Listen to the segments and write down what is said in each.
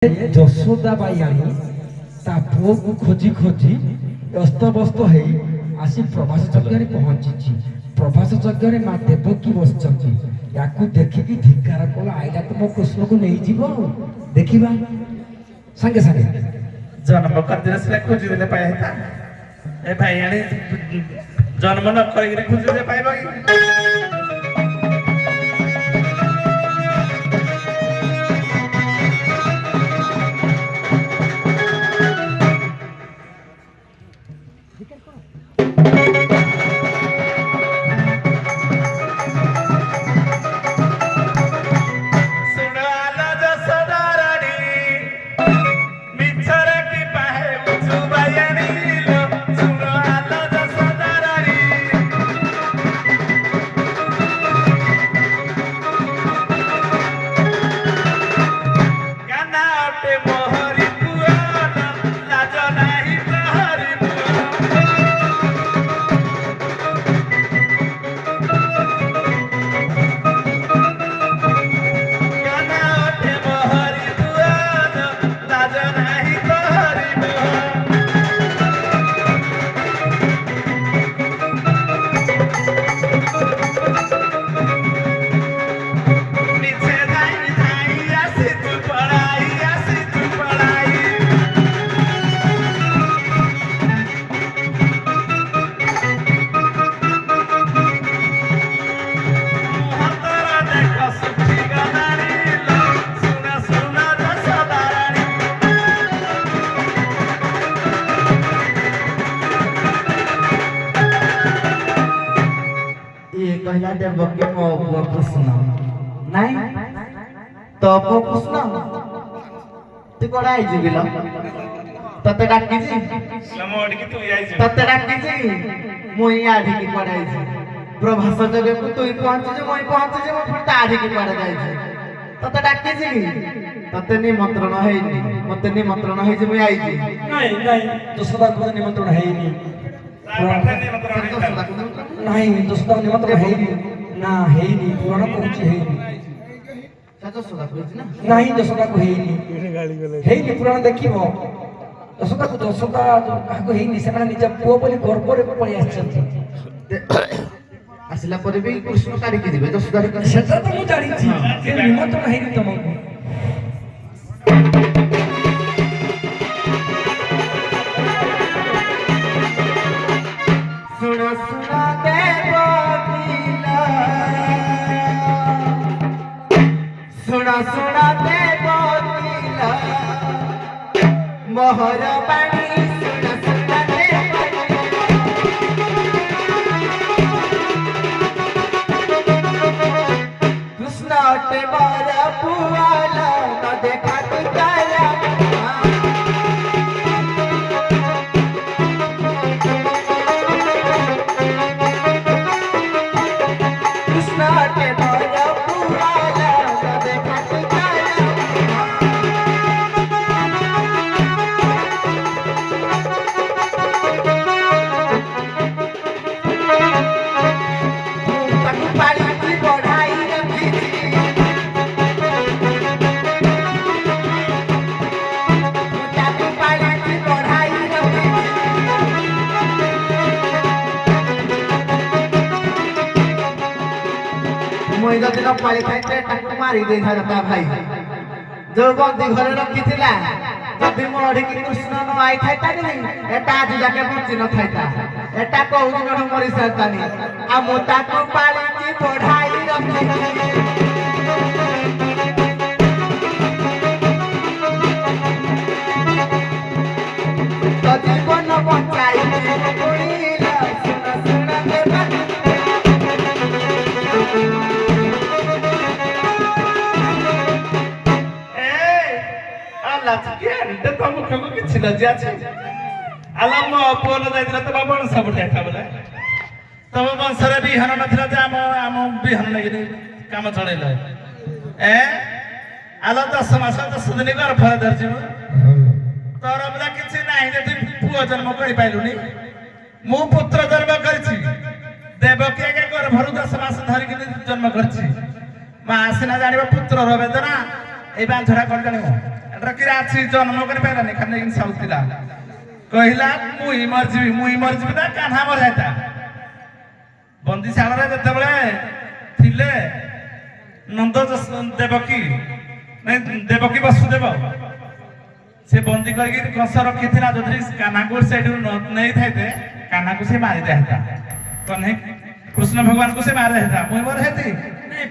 ଯଶୋଦା ବାଇଆଣୀ ତା ପୁଅକୁ ଖୋଜି ଖୋଜି ଅସ୍ତବ୍ୟସ୍ତ ହେଇ ଆସି ପ୍ରଭାସ ଯଜ୍ଞରେ ପହଞ୍ଚିଛି। ପ୍ରଭାସ ଯଜ୍ଞରେ ମା ଦେବକୀ ବସିଛନ୍ତି। ୟାକୁ ଦେଖିକି ଧିକ୍କାର କଲା, ଆଇଲା ତୁମ କୃଷ୍ଣକୁ ନେଇଯିବ। ଦେଖିବା ସାଙ୍ଗେ ସାଙ୍ଗେ ଜନ୍ମ କରିଦେଲେ ସିନା ଖୋଜିଦେଲେ ପାଇତା। ଏ ଭାଇଆଣୀ ଜନ୍ମ ନ କରିକିରି ଖୋଜିଦେଲେ ପାଇବ କି? देवकी मो पुआ कृष्ण नहीं तो पुआ कृष्ण तू कोड़ा आई जीबिल तते डाकी जी लमोड की तू आई जी तते डाकी जी मोई आधी की कोड़ा आई जी प्रभास जगे को तू पहुंच जे मोई पहुंच जे मो फटा आधी की कोड़ा जाई जी तते डाकी जी तते निमंत्रण हेनी मते निमंत्रण हे जे मोई आई जी नहीं नहीं यशोदा को निमंत्रण हेनी नहीं यशोदा निमंत्रण हेनी ना हेनी पुराण कहूची हेनी यशोदा कहूची ना नहीं यशोदा को हेनी पुराण देखिबो यशोदा को यशोदा जो काको हेनी सेना निज पुओ बोली गर्व रे पळी आछथि आसिला परे भी कृष्ण काढी के दिबे यशोदा रे सेटा तो मु जानि छी से निमंत्रण हेनी तुमको सुनो सुनो देवकीला सुनो सुनो देवकीला मोहर पानी सुनो सुनो कृष्ण अटे बर पुआला न देखा तू काला मुई जदिन पाली थाइते टाकु मारी दे था भाई जो बंदी घरे रखी थिला जदि मोढ़ी की कृष्ण न आई थाइता नहीं एटा आज जाके बंची न थाइता एटा कहू दिन मरी सरतानी आ मु ताकु पाली की पढ़ाई रखी तो जीवन बचाई बुढ़ीला सुना सुना देवा लाचके तो मुख को किछि लज्जा छै आला म पोन जाइतला त बाबन सब देखा बोले तब वंशरे बिहन नथिला जे आम बिहन लागि काम चलेला ए आला 10 मास 10 दिन घर फल धरछि तोर बला किछि नाही जे तू पुओ जन्म करि पाइलुनी मु पुत्र जन्म करछि देवकी के घर भरु 10 मास धरि कि जन्म करछि मा आसिना जानिबा पुत्र रो वेदना ए बांछड़ा कर जानिबो एटा कि ଅଛି ଜନ୍ମ କରିପାରିଲାନି ଖାଲି ନେଇକି ସାଉଥିଲା କହିଲା ମୁଇଁ ମରିଯିବି ନା କାହ୍ନା ମରିଯାଇତା ବନ୍ଦିଶାଳାରେ ଯେତେବେଳେ ଥିଲେ ନନ୍ଦ ଦେବକୀ ଦେବକୀ ବସୁଦେବ ସେ ବନ୍ଦୀ କରିକି କଂସ ରଖିଥିଲା ଯଦି କାହ୍ନାକୁ ସେଇଠୁ ନେଇଥାଇତେ କାହ୍ନାକୁ ସେ ମାରି ଦେଇଥା କହେ କୃଷ୍ଣ ଭଗବାନଙ୍କୁ ସେ ମାରି ଦେଇଥା ମୁଇଁ ମରି ହେଇଛି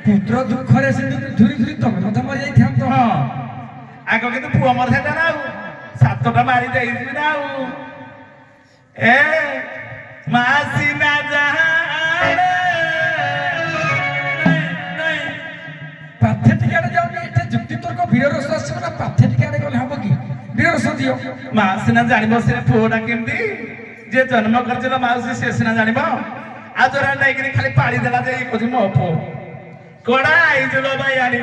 ପୁତ୍ର ଦୁଃଖରେ ସେ ଧୁରି ଧୁରି ତମେ ମଧ୍ୟ ମରିଯାଇଥାନ୍ତ। ହଁ ଆଗ କିନ୍ତୁ ପୁଅ ମରିଯାଇଥା ନା ଆଉ ସାତଟା ମାରି ଦେଇଯିବି ନା ଆଉ ଏ ମାସି ନା ଯାହା ପାଥେଟିକ ଆଡେ ଯାଉନି ଏଠି ଯୁକ୍ତି ତର୍କ ବୀର ରସ ଆସିବ ନା ପାଥେଟିକ ଆଡେ ଗଲେ ହବ କି ବୀର ରସ ଦିଅ ମା ସିନା ଜାଣିବ ସେ ପୁଅଟା କେମିତି ଯିଏ ଜନ୍ମ କରିছিল ମାଉସୀ ସେ ସିନା ଜାଣିବ ଆଉ ଜୋରା ନେଇକିରି ଖାଲି ପାଳି ଦେଲା ଯେ କହୁଛି ମୋ ପୁଅ କଡା ହେଇଯିବ ଭାଇ ଆଣି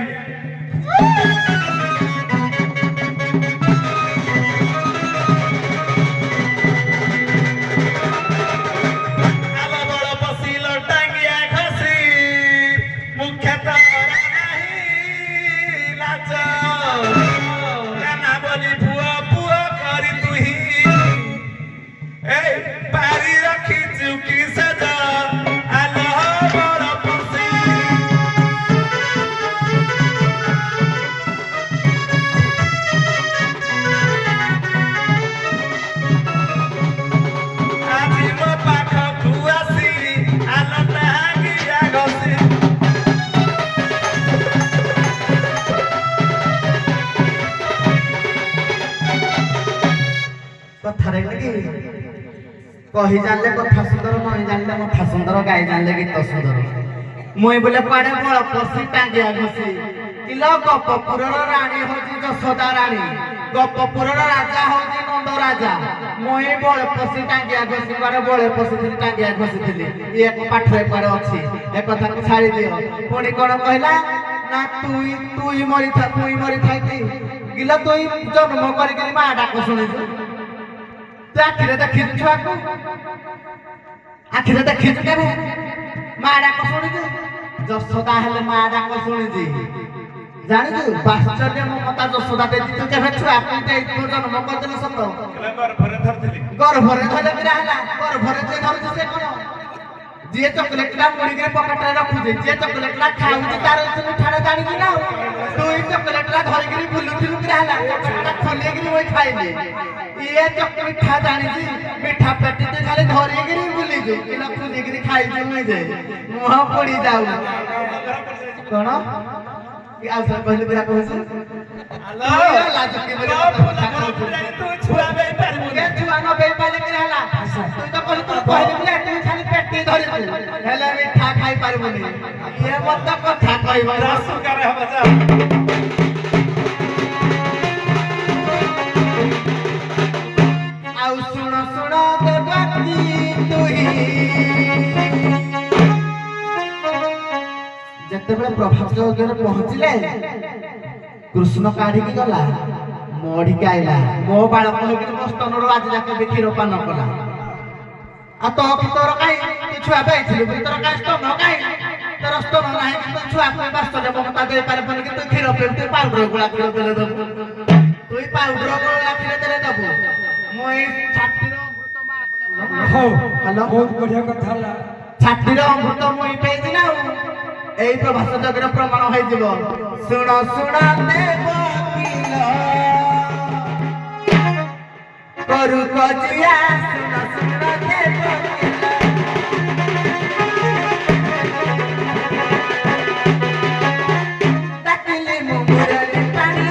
କଥାରେ କହି ଜାଣିଲେ କଥା ସୁନ୍ଦର ନଇ ଜାଣିଲେ ମଥା ସୁନ୍ଦର ଗାଇ ଜାଣିଲେ ଗୀତ ସୁନ୍ଦର ମୁଇଁ ବୋଲେ କୁଆଡେ ବଳ ପଶି ଟାଙ୍ଗିଆ ଘଷି କିଲ ଗପପୁରର ରାଣୀ ହଉଛି ଯଶୋଦା ରାଣୀ ଗପପୁରର ରାଜା ହଉଛି ନନ୍ଦ ରାଜା ମୁଇଁ ବଳ ପଶି ଟାଙ୍ଗିଆ ଘଷି କୁଆଡେ ବଳେ ପଶିଥିଲି ଟାଙ୍ଗିଆ ଘଷିଥିଲି ଇଏ ପାଠରେ କୁଆଡେ ଅଛି ଏ କଥାକୁ ଛାଡି ଦିଅ ପୁଣି କଣ କହିଲା ନା ତୁଇ ମରିଥାଇତି କିଲ ତୁଇ ଜନ୍ମ କରିକିରି ମା ଡାକ ଶୁଣିଛୁ ତୁ ଆଖିରେ ଦେଖିଛୁ ଛୁଆକୁ ଆଖିରେ ଦେଖିଛୁ କେବେ ମା ଡାକ ଶୁଣିଛୁ ଯଶୋଦା ହେଲେ ମା ଡାକ ଶୁଣିଛି ଜାଣିଛୁ ବାଶ୍ଚର୍ଯ୍ୟ ମମତା ଯଶୋଦା ଦେଇଛି ତୁ କେବେ ଛୁଆକୁ ଜନ୍ମ କରିଦେଲୁ ସତ ଗର୍ଭରେ ଧରିଲେ ବିରା ହେଲା ଗର୍ଭରେ ଯିଏ ଧରୁଛି ସେ କଣ ଯିଏ ଚକୋଲେଟଟା ମୁଡ଼ିକିରି ପକେଟରେ ରଖୁଛି ଯିଏ ଚକୋଲେଟଟା ଖାଉଛି ତାର ମିଠାଟା ଜାଣିଛି ନା ତୁ ଏଇ ଚକୋଲେଟଟା ଧରିକିରି ବୁଲୁଥିଲୁ କିରା ହେଲା ଚକୋଲେଟଟା ଖୋଲିକିରି ମୁଁ ଖାଇଲି ଇଏ ମିଠା ଜାଣିଛି ମିଠା ପେଟିତେ ଖାଲି ଧରିକିରି ବୁଲିଛୁ କିଲୋ ଖୋଲିକିରି ଖାଇଛୁ ମୁଇଁ ଯେ ମୁହଁ ପୋଡ଼ି ଯାଉ କଣ ଆଉ ସବୁ କହିଲି ପୁରା କହୁଛୁ ଛୁଆ ନ ବେଇ ପାଇଲେ କିରା ହେଲା ତୁ ତ କହିଲି ତୁ କହିଲି ବୋଲେ ତୁ ଖାଲି ପେଟି ଧରିଛୁ ହେଲେ ମିଠା ଖାଇ ପାରିବୁନି ଇଏ ମତେ କଥା କହିବ ଆଉ ଶୁଣ ଦେବକୀ ତୁହି ଯେତେବେଳେ ପ୍ରଭାତ ଯଜ୍ଞରେ ପହଞ୍ଚିଲେ କୃଷ୍ଣ କାଢିକି ଗଲା ମଢିକି ଆଇଲା ମୋ ବାଳକ ହେଇକି ମୋ ସ୍ତନରୁ ଆଜି ଯାକେ ବି କ୍ଷୀର ପାନ କଲା ଆଉ ତୋର କାଇଁ ତୁ ଛୁଆ ପାଇଥିଲୁ ତୋର କାଇଁ ସ୍ତନ କାଇଁ ତୋର ସ୍ତନ ନାହିଁ କିନ୍ତୁ ଛୁଆ ପାଇଁ ବାସ୍ତବ ମମତା ଦେଇପାରିବନି କିନ୍ତୁ କ୍ଷୀର ପିଇ ତୁ ପାଉଡର ଗୋଳା କ୍ଷୀର ଦେଲେ ଦବୁ ତୁଇ ପାଉଡର ଗୋଳା କ୍ଷୀର ଦେଲେ ଦବୁ ମୁଁ ଏଇ ଛାତିର ହଉ ବହୁତ ବଢିଆ କଥା ହେଲା ଛାତିର ଅମୃତ ମୁଇଁ ପେଇଛି ନା এই প্রভাত যজ্ঞের প্রমাণ হয়ে যাব শুণ করু কজিয়া শুণ ডাকিলে মুগুরের পানি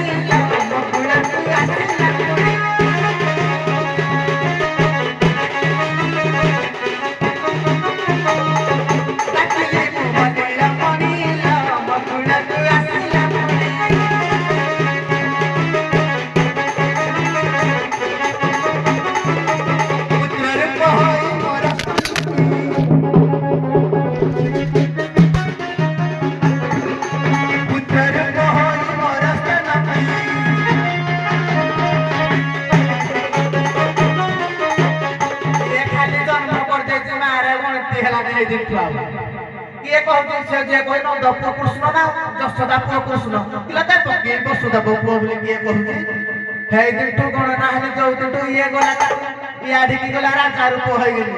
किए कहते से जे कोई न दप कृष्ण ना जसोदा पुओ कृष्ण किला ते पके बसुदा पुओ बोली किए कहते ହେଇ ଦିନଠୁ ଗଣନା ହେଲେ ଯୋଉ ଦିନଠୁ ଇଏ ଗଲା ଇଆଡ଼ିକି ଗଲା ରାଜା ରୂପ ହେଇଗଲି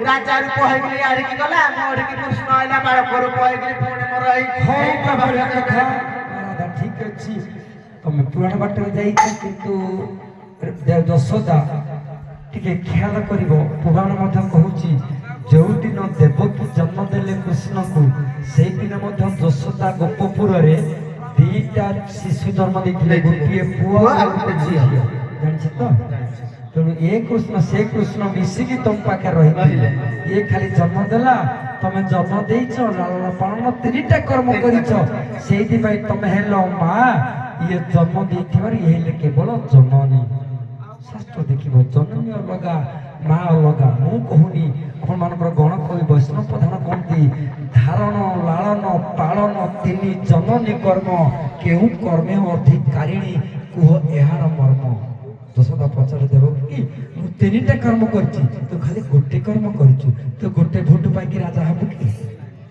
ରାଜା ରୂପ ହେଇଗଲି ଇଆଡ଼ିକି ଗଲା ମୋଡ଼ିକି କୃଷ୍ଣ ଆଇଲା ବାଳକ ରୂପ ହେଇଗଲି ପୁଣି ମୋର ହଉ ବଢିଆ କଥା ରାଧା ଠିକ ଅଛି ତମେ ପୁରାଣ ବାଟରେ ଯାଇଛ କିନ୍ତୁ ଯଶୋଦା ଟିକେ ଖ୍ୟାଲ କରିବ ପୁରାଣ ମଧ୍ୟ କହୁଛି ଯୋଉ ଦିନ ଦେବକୀ ଜନ୍ମ ଦେଲେ କୃଷ୍ଣଙ୍କୁ ସେଇଦିନ ମଧ୍ୟ ଯଶୋଦା ଗୋପପୁରରେ ଦିଟା ଶିଶୁ ଜନ୍ମ ଦେଇଥିଲେ ଗୋଟିଏ ପୁଅ ଆଉ ଗୋଟେ ଝିଅ ଜାଣିଛ ତ ତେଣୁ ଏ କୃଷ୍ଣ ସେ କୃଷ୍ଣ ମିଶିକି ତମ ପାଖରେ ରହିଲେ ଇଏ ଖାଲି ଜନ୍ମ ଦେଲା ତମେ ଜନ୍ମ ଦେଇଛ ଲାଳନ ପାଳନ ତିନିଟା କର୍ମ କରିଛ ସେଇଥିପାଇଁ ତମେ ହେଲ ମା ଇଏ ଜନ୍ମ ଦେଇଥିବାର ଇଏ ହେଲେ କେବଳ ଜନନୀ ଶାସ୍ତ୍ର ଦେଖିବ ଜନନୀ ଅଲଗା ମା ଅଲଗା ମୁଁ କହୁନି ଆପଣମାନଙ୍କର ଗଣ କବି ବୈଷ୍ଣବ ପ୍ରଧାନ କହନ୍ତି ଧାରଣ ଲାଳନ ପାଳନ ତିନି ଜନନୀ କର୍ମ କେଉଁ କର୍ମେ ଅଧିକାରିଣୀ କୁହ ଏହାର ମର୍ମ ଯଶୋଦା ପଚାରି ଦେବ କି ମୁଁ ତିନିଟା କର୍ମ କରିଛି ତୁ ଖାଲି ଗୋଟେ କର୍ମ କରିଛୁ ତୁ ଗୋଟେ ଭୋଟ ପାଇକି ରାଜା ହବୁ କି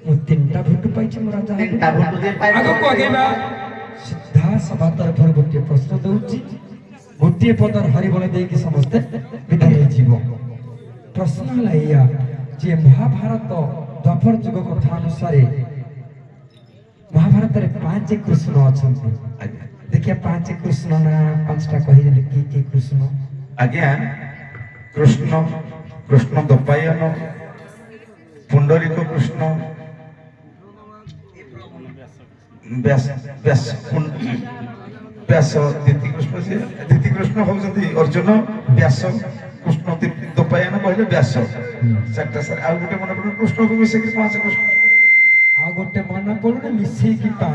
ମୁଁ ତିନିଟା ଭୋଟ ପାଇଛି ମୁଁ ରାଜା ହବୁ ଆଗକୁ ଆଗେଇବା ସିଧା ସଭା ତରଫରୁ ଗୋଟିଏ ପ୍ରଶ୍ନ ଦଉଛି ଗୋଟିଏ ପଦର ହରିବଳ ଦେଇକି ସମସ୍ତେ ବିଦାୟ ହେଇଯିବ ପ୍ରଶ୍ନ ହେଲା ଏଇଆ ଯେ ମହାଭାରତ ଦ୍ୱାପର ଯୁଗ କଥା ଅନୁସାରେ ମହାଭାରତରେ 5 କୃଷ୍ଣ ଅଛନ୍ତି ଦେଖିଆ 5 କୃଷ୍ଣ ନା 5ଟା କହିଦେଲେ କି କୃଷ୍ଣ ଆଜ୍ଞା କୃଷ୍ଣ କୃଷ୍ଣ ଦପାୟନ ପୁଣ୍ଡରୀକ କୃଷ୍ଣ ବ୍ୟାସ ଦିତି କୃଷ୍ଣ ହଉଛନ୍ତି ଅର୍ଜୁନ ବ୍ୟାସ କୃଷ୍ଣ ଦପାୟନ କହିଲେ ବ୍ୟାସ ଚାରିଟା ସାର୍ ଆଉ ଗୋଟେ ମନେ ପଡୁନି କୃଷ୍ଣକୁ ମିଶେଇକି 5 କୃଷ୍ଣ ଆଉ ଗୋଟେ ମନେ ପଡୁନି ମିଶେଇକି 5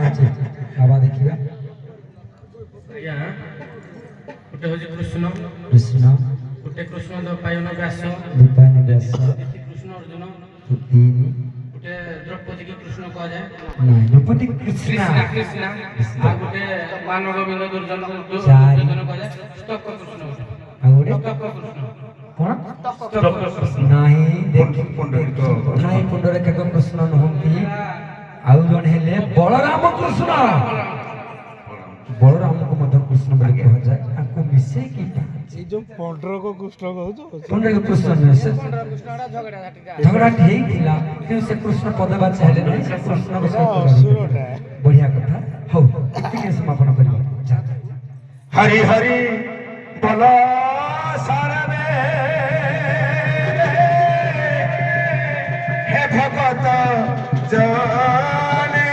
ବାବା ଦେଖିବା ଆଜ୍ଞା ଗୋଟେ ହଉଛି କୃଷ୍ଣ କୃଷ୍ଣ ଗୋଟେ କୃଷ୍ଣ ଦପାୟନ ବ୍ୟାସ ଦୀପାୟନ ବ୍ୟାସ କୃଷ୍ଣ ଅର୍ଜୁନ 3 ଗୋଟେ ଦ୍ରୌପଦୀ କି କୃଷ୍ଣ କୁହାଯାଏ ନାଇଁ ଦ୍ରୌପଦୀ କୃଷ୍ଣ କୃଷ୍ଣ ଆଉ ଗୋଟେ ମାନ ଗୋବିନ୍ଦ ଦୁର୍ଜନ ଚାରି। କୁହାଯାଏ ସ୍ତକ କୃଷ୍ଣ ଆଉ ଗୋଟେ ସ୍ତକ କୃଷ୍ଣ କଣ ସ୍ତକ କୃଷ୍ଣ ନାହିଁ ଦେଖି ପୁଣ୍ଡରୀକ ନାହିଁ ପୁଣ୍ଡରୀକ କୃଷ୍ଣ ନୁହନ୍ତି ଆଉ ଜଣେ ହେଲେ ବଳରାମ କୃଷ୍ଣ ବଳରାମକୁ ମଧ୍ୟ କୃଷ୍ଣ ବୋଲି କୁହାଯାଏ ତାଙ୍କୁ ମିଶେଇକି এই যে পন্ডরক কৃষ্ণ কହୁଛ ପୁଣ୍ଡରୀକ କୃଷ୍ଣ ନୁହେଁ ସେ ଝଗଡ଼ାଟି ହେଇଥିଲା କିନ୍ତୁ ସେ କୃଷ୍ଣ ପଦ ବାଛା ହେଲେ ନାହିଁ ସେ କୃଷ୍ଣଙ୍କ ସହିତ ଅସୁରଟା ବଢିଆ କଥା ହଉ ଏତିକି ସମାପନ କରିବା ଚାଲ। हरि हरि बोल सरवे हे भगत जने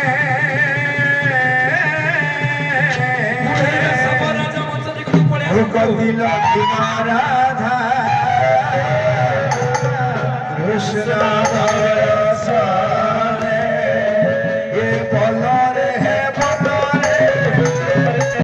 कपिल राधा कृष्ण